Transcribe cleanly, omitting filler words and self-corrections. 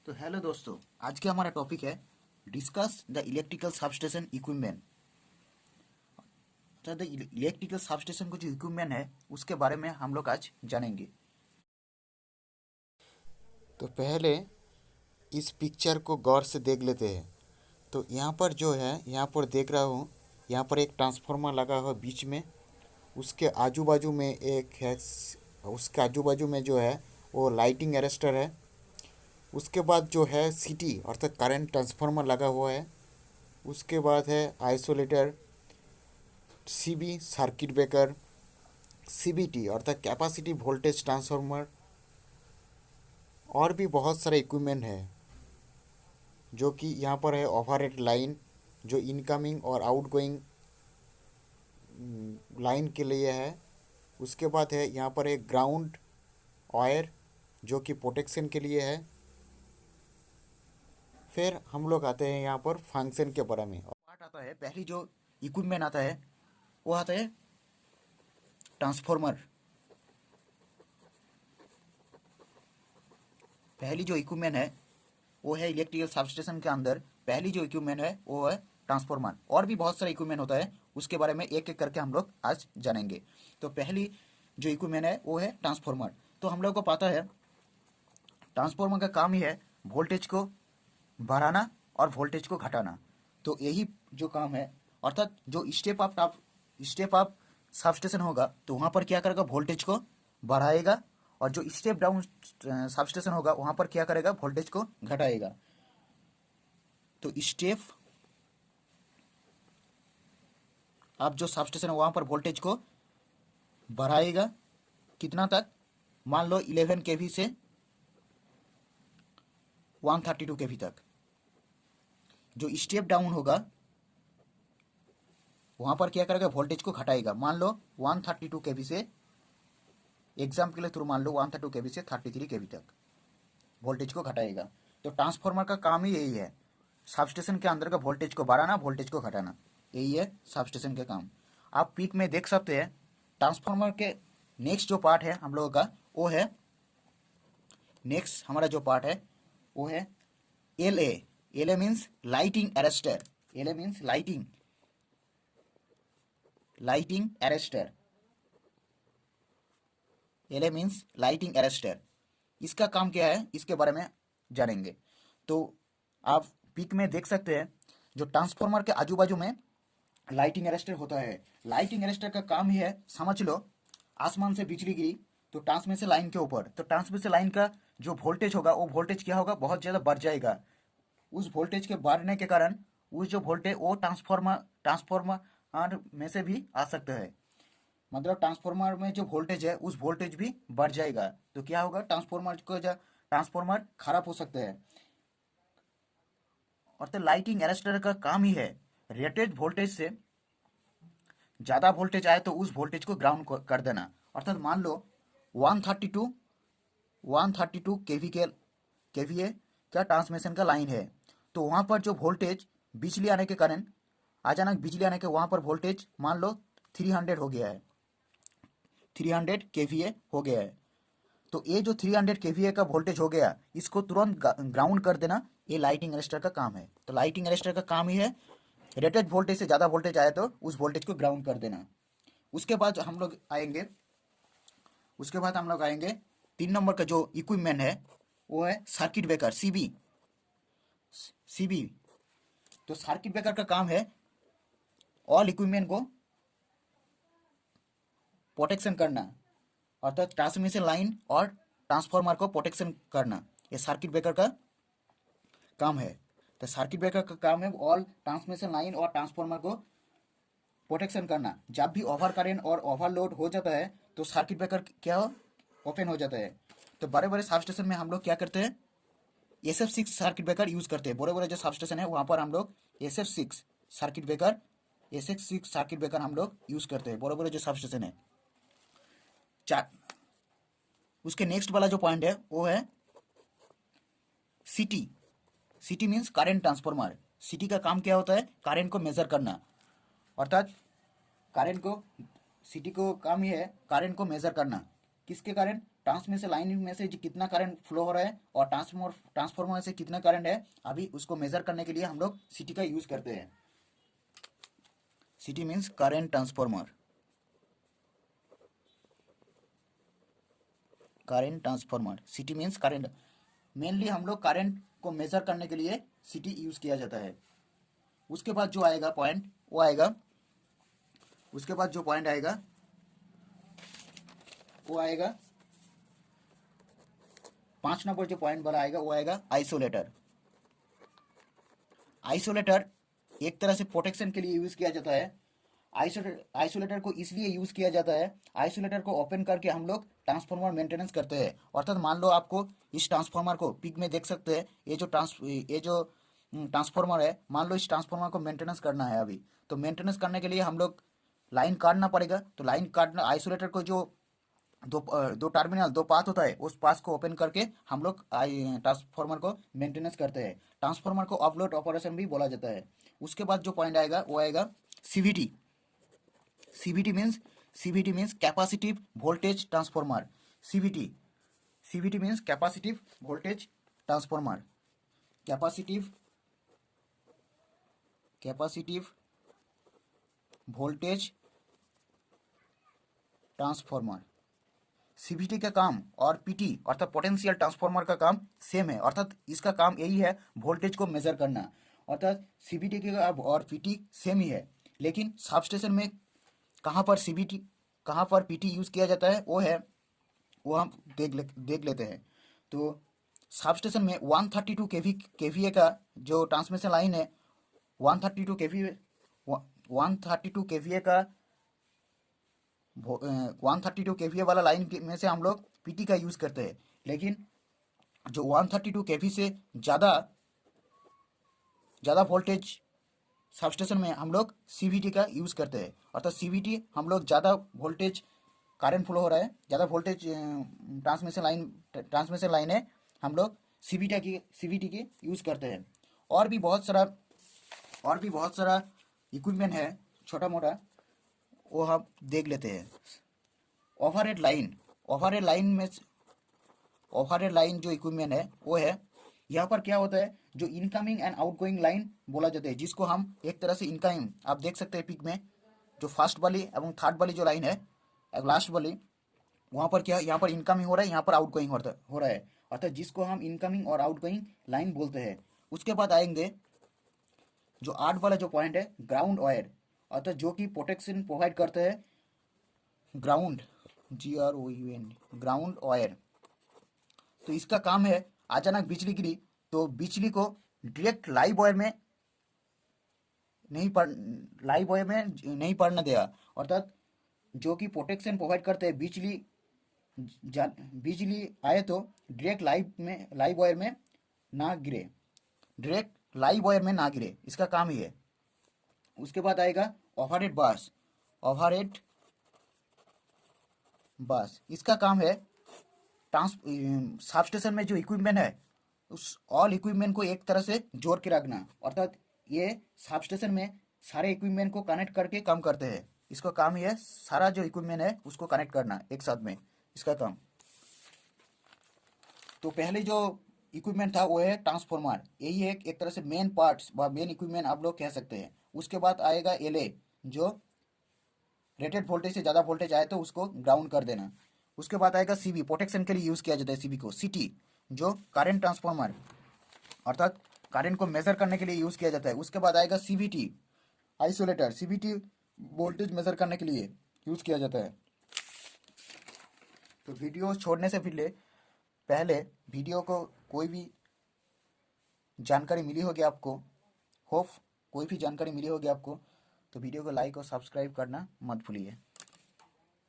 तो हेलो दोस्तों, आज के हमारा टॉपिक है discuss the electrical substation equipment. तो द इलेक्ट्रिकल सबस्टेशन को जो इक्विपमेंट है उसके बारे में हम लोग आज जानेंगे। तो पहले इस पिक्चर को गौर से देख लेते हैं। तो यहाँ पर जो है, यहाँ पर देख रहा हूँ, यहाँ पर एक ट्रांसफार्मर लगा हुआ बीच में। उसके आजू बाजू में एक है, उसके आजू बाजू में जो है वो लाइटिंग अरेस्टर है। उसके बाद जो है सीटी अर्थात करंट ट्रांसफार्मर लगा हुआ है। उसके बाद है isolator, CB circuit breaker, CBT अर्थात कैपेसिटी वोल्टेज ट्रांसफार्मर, और भी बहुत सारे इक्विपमेंट है जो कि यहाँ पर है। ओवरहेड लाइन जो इनकमिंग और आउटगोइंग लाइन के लिए है। उसके बाद है यहाँ पर एक ग्राउंड वायर जो कि प्रोटेक्शन के लिए है। फिर हम लोग आते हैं यहाँ पर फंक्शन के बारे में। पार्ट आता है, पहली जो इक्विपमेंट आता है वो आता है ट्रांसफॉर्मर। पहली जो इक्विपमेंट है वो है इलेक्ट्रिकल सबस्टेशन के अंदर पहली जो इक्विपमेंट है वो है ट्रांसफॉर्मर। और भी बहुत सारे इक्विपमेंट होता है, उसके बारे में एक एक करके हम लोग आज जानेंगे। तो पहली जो इक्विपमेंट है वो है ट्रांसफॉर्मर। तो हम लोग को पता है ट्रांसफॉर्मर का काम ही है वोल्टेज को बढ़ाना और वोल्टेज को घटाना। तो यही जो काम है, अर्थात जो स्टेप अप सबस्टेशन होगा तो वहाँ पर क्या करेगा, वोल्टेज को बढ़ाएगा, और जो स्टेप डाउन सबस्टेशन होगा वहाँ पर क्या करेगा, वोल्टेज को घटाएगा। तो स्टेप अप जो सबस्टेशन है वहाँ पर वोल्टेज को बढ़ाएगा कितना तक, मान लो 11 केवी से 132 केवी तक। जो स्टेप डाउन होगा वहां पर क्या करेगा, वोल्टेज को घटाएगा, मान लो 132 केवी से, एग्जाम के लिए थ्रू मान लो 132 केवी से 33 केवी तक वोल्टेज को घटाएगा। तो ट्रांसफार्मर का काम ही यही है, सबस्टेशन के अंदर का वोल्टेज को बढ़ाना, वोल्टेज को घटाना, यही है सबस्टेशन का काम। आप पिक में देख सकते हैं ट्रांसफार्मर के नेक्स्ट जो पार्ट है हम लोगों का वो है, नेक्स्ट हमारा जो पार्ट है वो है L A. L A means lighting arrester. L A means lighting arrester. L A means lighting arrester. इसका काम क्या है इसके बारे में जानेंगे। तो आप पिक में देख सकते हैं जो ट्रांसफार्मर के आजू बाजू में लाइटिंग अरेस्टर होता है। लाइटिंग अरेस्टर का काम ही है, समझ लो आसमान से बिजली गिरी तो ट्रांसमिशन लाइन के ऊपर, तो ट्रांसमिशन लाइन का जो वोल्टेज होगा वो वोल्टेज क्या होगा, बहुत ज़्यादा बढ़ जाएगा। उस वोल्टेज के बढ़ने के कारण उस जो वोल्टेज वो ट्रांसफार्मर में से भी आ सकता है। मतलब ट्रांसफार्मर में जो वोल्टेज है उस वोल्टेज भी बढ़ जाएगा, तो क्या होगा, ट्रांसफार्मर खराब हो सकता है। और तो लाइटिंग अरेस्टर का काम ही है रेटेड वोल्टेज से ज़्यादा वोल्टेज आए तो उस वोल्टेज को ग्राउंड कर देना। अर्थात मान लो 132 132 केवीए का ट्रांसमिशन का लाइन है, तो वहाँ पर जो वोल्टेज बिजली आने के कारण, अचानक बिजली आने के वहाँ पर वोल्टेज मान लो 300 हो गया है, 300 केवीए हो गया है। तो ये जो 300 केवीए का वोल्टेज हो गया इसको तुरंत ग्राउंड कर देना, ये लाइटिंग अरेस्टर का काम है। तो लाइटिंग अरेस्टर का काम ही है रेटेड वोल्टेज से ज़्यादा वोल्टेज आए तो उस वोल्टेज को ग्राउंड कर देना। उसके बाद हम लोग आएंगे उसके बाद हम लोग आएंगे 3 नंबर का जो इक्विपमेंट है वो है सर्किट ब्रेकर, सीबी। तो सर्किट ब्रेकर का काम है ऑल इक्विपमेंट को प्रोटेक्शन करना, अर्थात ट्रांसमिशन लाइन और ट्रांसफार्मर को प्रोटेक्शन करना, ये सर्किट ब्रेकर का काम है। तो सर्किट ब्रेकर का काम है ऑल ट्रांसमिशन लाइन और ट्रांसफार्मर को प्रोटेक्शन करना। जब भी ओवर करेंट और ओवरलोड हो जाता है तो सर्किट ब्रेकर क्या ओपन हो जाता है। तो बड़े बड़े सब स्टेशन में हम लोग क्या करते हैं, SF6 सर्किट ब्रेकर यूज करते हैं। बड़े बड़े जो सब स्टेशन है वहाँ पर हम लोग SF6 circuit breaker SF6 circuit breaker हम लोग यूज करते हैं, बड़े बड़े जो सब स्टेशन है। चार उसके नेक्स्ट वाला जो पॉइंट है वो है city. City means current transformer. City का काम क्या होता है, करेंट को मेजर करना, अर्थात करेंट को, सिटी को काम ही है करेंट को मेजर करना। किसके कारण, ट्रांसमिशन लाइन में से कितना करंट फ्लो हो रहा है और ट्रांसफॉर्मर से कितना करंट है, अभी उसको मेजर करने के लिए हम लोग सीटी का यूज करते हैं। सीटी means current transformer, current transformer, सीटी मीन्स करंट। मेनली हम लोग करंट को मेजर करने के लिए सीटी यूज किया जाता है। उसके बाद जो आएगा पॉइंट वो आएगा, उसके बाद जो पॉइंट आएगा वो आएगा 5 नंबर जो पॉइंट वाला आएगा वो आएगा आइसोलेटर। आइसोलेटर एक तरह से प्रोटेक्शन के लिए यूज किया जाता है। आइसोलेटर को इसलिए यूज किया जाता है, आइसोलेटर को ओपन करके हम लोग ट्रांसफार्मर मेंटेनेंस करते हैं। अर्थात मान लो आपको इस ट्रांसफार्मर को पिक में देख सकते हैं, ये जो ट्रांसफार्मर है, मान लो इस ट्रांसफार्मर को मेंटेनेंस करना है अभी, तो मेंटेनेंस करने के लिए हम लोग लाइन काटना पड़ेगा। तो लाइन काटना, आइसोलेटर को जो दो टर्मिनल, दो पाथ होता है, उस पाथ को ओपन करके हम लोग ट्रांसफार्मर को मेंटेनेंस करते हैं। ट्रांसफार्मर को ऑफलोड ऑपरेशन भी बोला जाता है। उसके बाद जो पॉइंट आएगा वो आएगा CVT. CVT means capacitive voltage transformer. CVT CVT means capacitive voltage transformer, capacitive voltage transformer. CVT का काम और पीटी अर्थात पोटेंशियल ट्रांसफार्मर का काम सेम है, अर्थात इसका काम यही है वोल्टेज को मेजर करना। अर्थात सीवीटी का और पीटी सेम ही है, लेकिन सबस्टेशन में कहाँ पर सीवीटी कहाँ पर पीटी यूज किया जाता है वो हम देख लेते हैं। तो सबस्टेशन में 132 केवीए का जो ट्रांसमिशन लाइन है, 132 केवीए 132 केवीए का 132 केवीए वाला लाइन में से हम लोग पीटी का यूज करते हैं। लेकिन जो 132 केवी से ज़्यादा वोल्टेज सबस्टेशन में हम लोग सीवीटी का यूज़ करते हैं। अर्थात सीवीटी हम लोग ज़्यादा वोल्टेज करंट फ्लो हो रहा है, ज़्यादा वोल्टेज ट्रांसमिशन लाइन है, हम लोग सीवीटी की यूज़ करते हैं। और भी बहुत सारा इक्विपमेंट है छोटा मोटा, वो हम देख लेते हैं। ओवरहेड लाइन जो इक्विपमेंट है वो है, यहाँ पर क्या होता है, जो इनकमिंग एंड आउटगोइंग लाइन बोला जाता है, जिसको हम एक तरह से इनकमिंग, आप देख सकते हैं पिक में, जो फर्स्ट वाली एवं थर्ड वाली जो लाइन है, लास्ट वाली, वहाँ पर क्या, यहाँ पर इनकमिंग हो रहा है, यहाँ पर आउटगोइंग हो रहा है, अर्थात जिसको हम इनकमिंग और आउटगोइंग लाइन बोलते हैं। उसके बाद आएंगे जो 8 वाला जो पॉइंट है, ग्राउंड वायर, अर्थात जो कि प्रोटेक्शन प्रोवाइड करते हैं, ग्राउंड, GROUND, ग्राउंड वायर। तो इसका काम है, अचानक बिजली गिरी तो बिजली को डायरेक्ट लाइव वायर में नहीं पड़ने देगा, अर्थात जो कि प्रोटेक्शन प्रोवाइड करते हैं, बिजली आए तो डायरेक्ट लाइव वायर में ना गिरे, इसका काम ही है। उसके बाद आएगा ओवरहेड बस, इसका काम है सबस्टेशन में जो इक्विपमेंट है, उस ऑल इक्विपमेंट को एक तरह से जोड़ के रखना, अर्थात ये सबस्टेशन में सारे इक्विपमेंट को कनेक्ट करके काम करते हैं। इसका काम ही है सारा जो इक्विपमेंट है उसको कनेक्ट करना एक साथ में, इसका काम। तो पहले जो इक्विपमेंट था वो है ट्रांसफार्मर, यही है एक तरह से मेन पार्ट्स व मेन इक्विपमेंट आप लोग कह सकते हैं। उसके बाद आएगा LA, जो रेटेड वोल्टेज से ज़्यादा वोल्टेज आए तो उसको ग्राउंड कर देना। उसके बाद आएगा CB, प्रोटेक्शन के लिए यूज़ किया जाता है CB को। CT, जो करंट ट्रांसफार्मर, अर्थात करंट को मेजर करने के लिए यूज़ किया जाता है। उसके बाद आएगा CVT, isolator, CVT voltage measure करने के लिए यूज़ किया जाता है। तो वीडियो छोड़ने से पहले वीडियो को कोई भी जानकारी मिली होगी आपको, होप कोई भी जानकारी मिली होगी आपको, तो वीडियो को लाइक और सब्सक्राइब करना मत भूलिए।